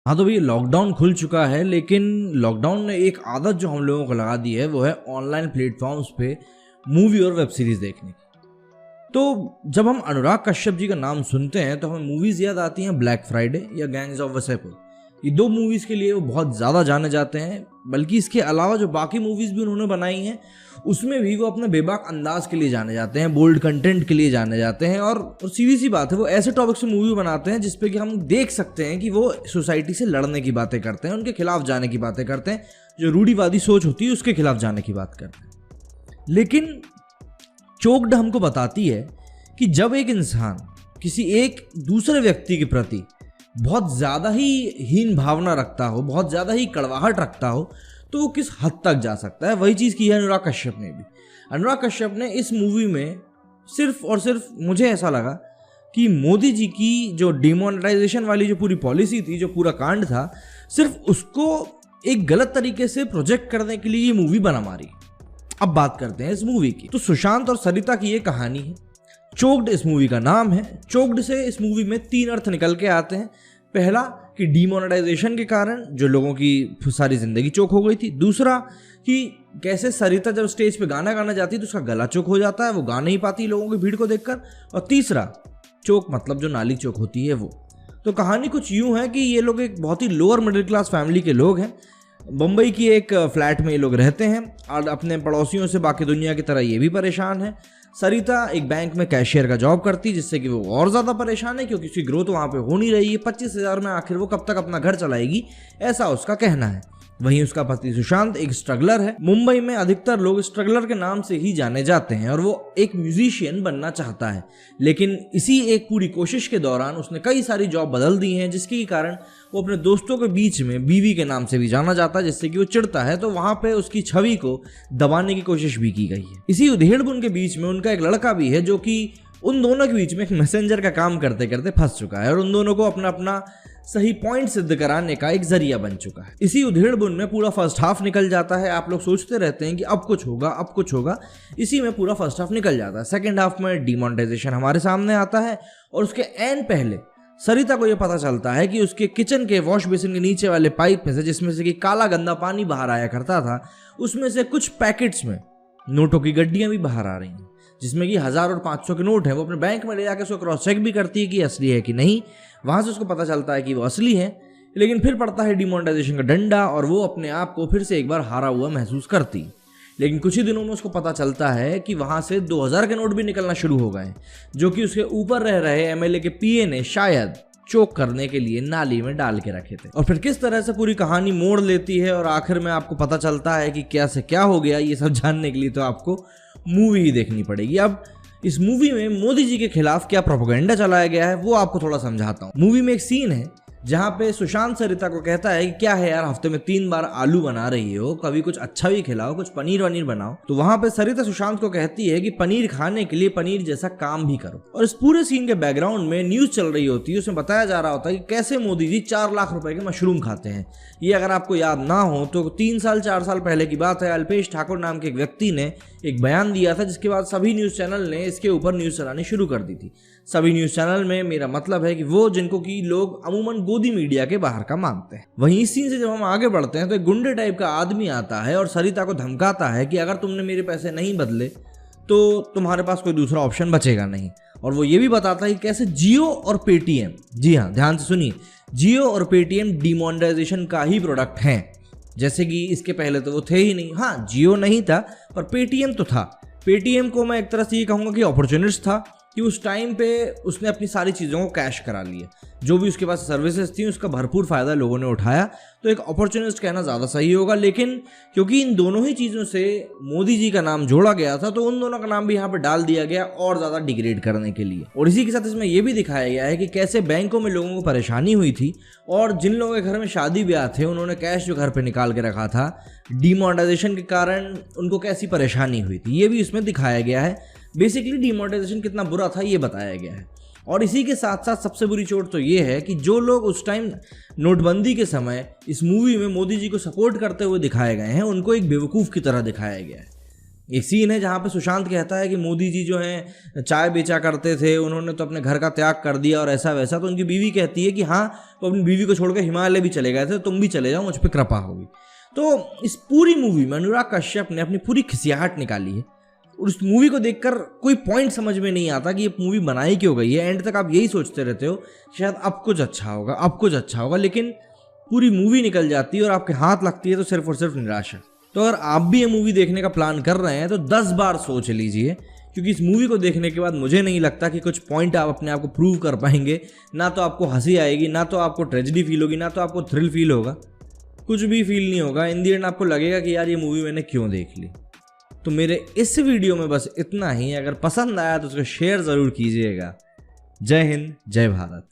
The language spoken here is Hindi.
हाँ तो भैया लॉकडाउन खुल चुका है, लेकिन लॉकडाउन ने एक आदत जो हम लोगों को लगा दी है वो है ऑनलाइन प्लेटफॉर्म्स पे मूवी और वेब सीरीज देखने की। तो जब हम अनुराग कश्यप जी का नाम सुनते हैं तो हमें मूवीज याद आती हैं ब्लैक फ्राइडे या गैंग्स ऑफ वासेपुर। ये दो मूवीज के लिए वो बहुत ज़्यादा जाने जाते हैं, बल्कि इसके अलावा जो बाकी मूवीज भी उन्होंने बनाई हैं उसमें भी वो अपने बेबाक अंदाज के लिए जाने जाते हैं, बोल्ड कंटेंट के लिए जाने जाते हैं। और सीधी सी बात है, वो ऐसे टॉपिक से मूवी बनाते हैं जिसपे कि हम देख सकते हैं कि वो सोसाइटी से लड़ने की बातें करते हैं, उनके खिलाफ जाने की बातें करते हैं, जो रूढ़िवादी सोच होती है उसके खिलाफ जाने की बात करते हैं। लेकिन चोक्ड हमको बताती है कि जब एक इंसान किसी एक दूसरे व्यक्ति के प्रति बहुत ज़्यादा ही हीन भावना रखता हो, बहुत ज़्यादा ही कड़वाहट रखता हो, तो वो किस हद तक जा सकता है। वही चीज़ की है अनुराग कश्यप ने भी। अनुराग कश्यप ने इस मूवी में सिर्फ और सिर्फ, मुझे ऐसा लगा कि मोदी जी की जो डिमोनेटाइजेशन वाली जो पूरी पॉलिसी थी, जो पूरा कांड था, सिर्फ उसको एक गलत तरीके से प्रोजेक्ट करने के लिए ये मूवी बना मारी। अब बात करते हैं इस मूवी की। तो सुशांत और सरिता की ये कहानी है। चोक्ड इस मूवी का नाम है। चोक्ड से इस मूवी में 3 अर्थ निकल के आते हैं। पहला कि डिमोनेटाइजेशन के कारण जो लोगों की सारी जिंदगी चोक हो गई थी। दूसरा कि कैसे सरिता जब स्टेज पे गाना गाना जाती है तो उसका गला चोक हो जाता है, वो गा नहीं पाती लोगों की भीड़ को देखकर। और तीसरा चोक मतलब जो नाली चोक होती है वो। तो कहानी कुछ यूं है कि ये लोग एक बहुत ही लोअर मिडिल क्लास फैमिली के लोग हैं। बम्बई की एक फ्लैट में ये लोग रहते हैं और अपने पड़ोसियों से बाकी दुनिया की तरह ये भी परेशान है। सरिता एक बैंक में कैशियर का जॉब करती है, जिससे कि वो और ज़्यादा परेशान है क्योंकि उसकी ग्रोथ वहाँ पे हो नहीं रही है। 25,000 में आखिर वो कब तक अपना घर चलाएगी, ऐसा उसका कहना है। वहीं उसका पति सुशांत एक स्ट्रगलर है। मुंबई में अधिकतर लोग स्ट्रगलर के नाम से ही जाने जाते हैं और वो एक म्यूजिशियन बनना चाहता है। लेकिन इसी एक पूरी कोशिश के दौरान उसने कई सारी जॉब बदल दी हैं, जिसके कारण वो अपने दोस्तों के बीच में बीवी के नाम से भी जाना जाता है, जिससे कि वो चिढ़ता है। तो वहाँ पे उसकी छवि को दबाने की कोशिश भी की गई है। इसी उधेड़-बुन के बीच में उनका एक लड़का भी है जो कि उन दोनों के बीच में एक मैसेंजर का काम करते करते फंस चुका है और उन दोनों को अपना अपना सही पॉइंट सिद्ध कराने का एक जरिया बन चुका है। इसी उधेड़-बुन में पूरा फर्स्ट हाफ निकल जाता है। आप लोग सोचते रहते हैं कि अब कुछ होगा, अब कुछ होगा। इसी में पूरा फर्स्ट हाफ निकल जाता है। सेकंड हाफ में डिमोनेटाइजेशन हमारे सामने आता है और उसके एन पहले सरिता को यह पता चलता है कि उसके किचन के वॉश बेसिन के नीचे वाले पाइप में से, जिसमें से कि काला गंदा पानी बाहर आया करता था, उसमें से कुछ पैकेट्स में नोटों की गड्डियां भी बाहर आ रही हैं, जिसमें कि 1000 और 500 के नोट हैं। वो अपने बैंक में ले जाकर उसको क्रॉस चेक भी करती है कि असली है कि नहीं। वहां से उसको पता चलता है कि वो असली है, लेकिन फिर पड़ता है डिमोनेटाइजेशन का डंडा और वो अपने आप को फिर से एक बार हारा हुआ महसूस करती। लेकिन कुछ ही दिनों में उसको पता चलता है कि वहां से 2000 के नोट भी निकलना शुरू हो गए, जो कि उसके ऊपर रह रहे एमएलए के पीए ने शायद चोक करने के लिए नाली में डाल के रखे थे। और फिर किस तरह से पूरी कहानी मोड़ लेती है और आखिर में आपको पता चलता है कि क्या से क्या हो गया, ये सब जानने के लिए तो आपको मूवी ही देखनी पड़ेगी। अब इस मूवी में मोदी जी के खिलाफ क्या प्रोपेगेंडा चलाया गया है वो आपको थोड़ा समझाता हूँ। मूवी में एक सीन है जहाँ पे सुशांत सरिता को कहता है कि क्या है यार, हफ्ते में 3 बार आलू बना रही हो, कभी कुछ अच्छा भी खिलाओ, कुछ पनीर वनीर बनाओ। तो वहां पे सरिता सुशांत को कहती है कि पनीर खाने के लिए पनीर जैसा काम भी करो। और इस पूरे सीन के बैकग्राउंड में न्यूज चल रही होती है, उसमें बताया जा रहा होता है कि कैसे मोदी जी 4 लाख रुपए के मशरूम खाते हैं। ये अगर आपको याद ना हो तो 3 साल 4 साल पहले की बात है। अल्पेश ठाकुर नाम के एक व्यक्ति ने एक बयान दिया था, जिसके बाद सभी न्यूज चैनल ने इसके ऊपर न्यूज चलानी शुरू कर दी थी। सभी न्यूज चैनल में मेरा मतलब है कि वो जिनको कि लोग अमूमन गोदी मीडिया के बाहर का मानते हैं। वहीं इस सीन से जब हम आगे बढ़ते हैं तो एक गुंडे टाइप का आदमी आता है और सरिता को धमकाता है कि अगर तुमने मेरे पैसे नहीं बदले तो तुम्हारे पास कोई दूसरा ऑप्शन बचेगा नहीं। और वो ये भी बताता है कि कैसे जियो और पेटीएम, जी हाँ ध्यान से सुनिए, जियो और पेटीएम डिमोनेटाइजेशन का ही प्रोडक्ट हैं। जैसे कि इसके पहले तो वो थे ही नहीं। हाँ, जियो नहीं था पर पेटीएम तो था। पेटीएम को मैं एक तरह से ये कहूँगा कि अपॉर्चुनिस्ट था कि उस टाइम पे उसने अपनी सारी चीज़ों को कैश करा लिया। जो भी उसके पास सर्विसेज थी उसका भरपूर फ़ायदा लोगों ने उठाया। तो एक अपॉर्चुनिस्ट कहना ज़्यादा सही होगा। लेकिन क्योंकि इन दोनों ही चीज़ों से मोदी जी का नाम जोड़ा गया था तो उन दोनों का नाम भी यहाँ पे डाल दिया गया और ज़्यादा डिग्रेड करने के लिए। और इसी के साथ इसमें यह भी दिखाया गया है कि कैसे बैंकों में लोगों को परेशानी हुई थी और जिन लोगों के घर में शादी ब्याह थे उन्होंने कैश जो घर पर निकाल के रखा था, डिमोनेटाइजेशन के कारण उनको कैसी परेशानी हुई थी, ये भी इसमें दिखाया गया है। बेसिकली डिमोनेटाइजेशन कितना बुरा था ये बताया गया है। और इसी के साथ साथ सबसे बुरी चोट तो ये है कि जो लोग उस टाइम नोटबंदी के समय इस मूवी में मोदी जी को सपोर्ट करते हुए दिखाए गए हैं, उनको एक बेवकूफ़ की तरह दिखाया गया है। एक सीन है जहाँ पे सुशांत कहता है कि मोदी जी जो हैं चाय बेचा करते थे, उन्होंने तो अपने घर का त्याग कर दिया और ऐसा वैसा। तो उनकी बीवी कहती है कि हाँ, वो अपनी बीवी को छोड़कर हिमालय भी चले गए थे, तुम भी चले जाओ, मुझ पर कृपा होगी। तो इस पूरी मूवी में अनुराग कश्यप ने अपनी पूरी खिसियाहट निकाली है और उस मूवी को देखकर कोई पॉइंट समझ में नहीं आता कि ये मूवी बनाई क्यों गई है। एंड तक आप यही सोचते रहते हो शायद अब कुछ अच्छा होगा, अब कुछ अच्छा होगा, लेकिन पूरी मूवी निकल जाती है और आपके हाथ लगती है तो सिर्फ और सिर्फ निराशा। तो अगर आप भी ये मूवी देखने का प्लान कर रहे हैं तो 10 बार सोच लीजिए, क्योंकि इस मूवी को देखने के बाद मुझे नहीं लगता कि कुछ पॉइंट आप अपने आप को प्रूव कर पाएंगे। ना तो आपको हंसी आएगी, ना तो आपको ट्रेजेडी फील होगी, ना तो आपको थ्रिल फील होगा, कुछ भी फील नहीं होगा। इन दी एंड आपको लगेगा कि यार ये मूवी मैंने क्यों देख ली। तो मेरे इस वीडियो में बस इतना ही। अगर पसंद आया तो उसको शेयर ज़रूर कीजिएगा। जय हिंद, जय भारत।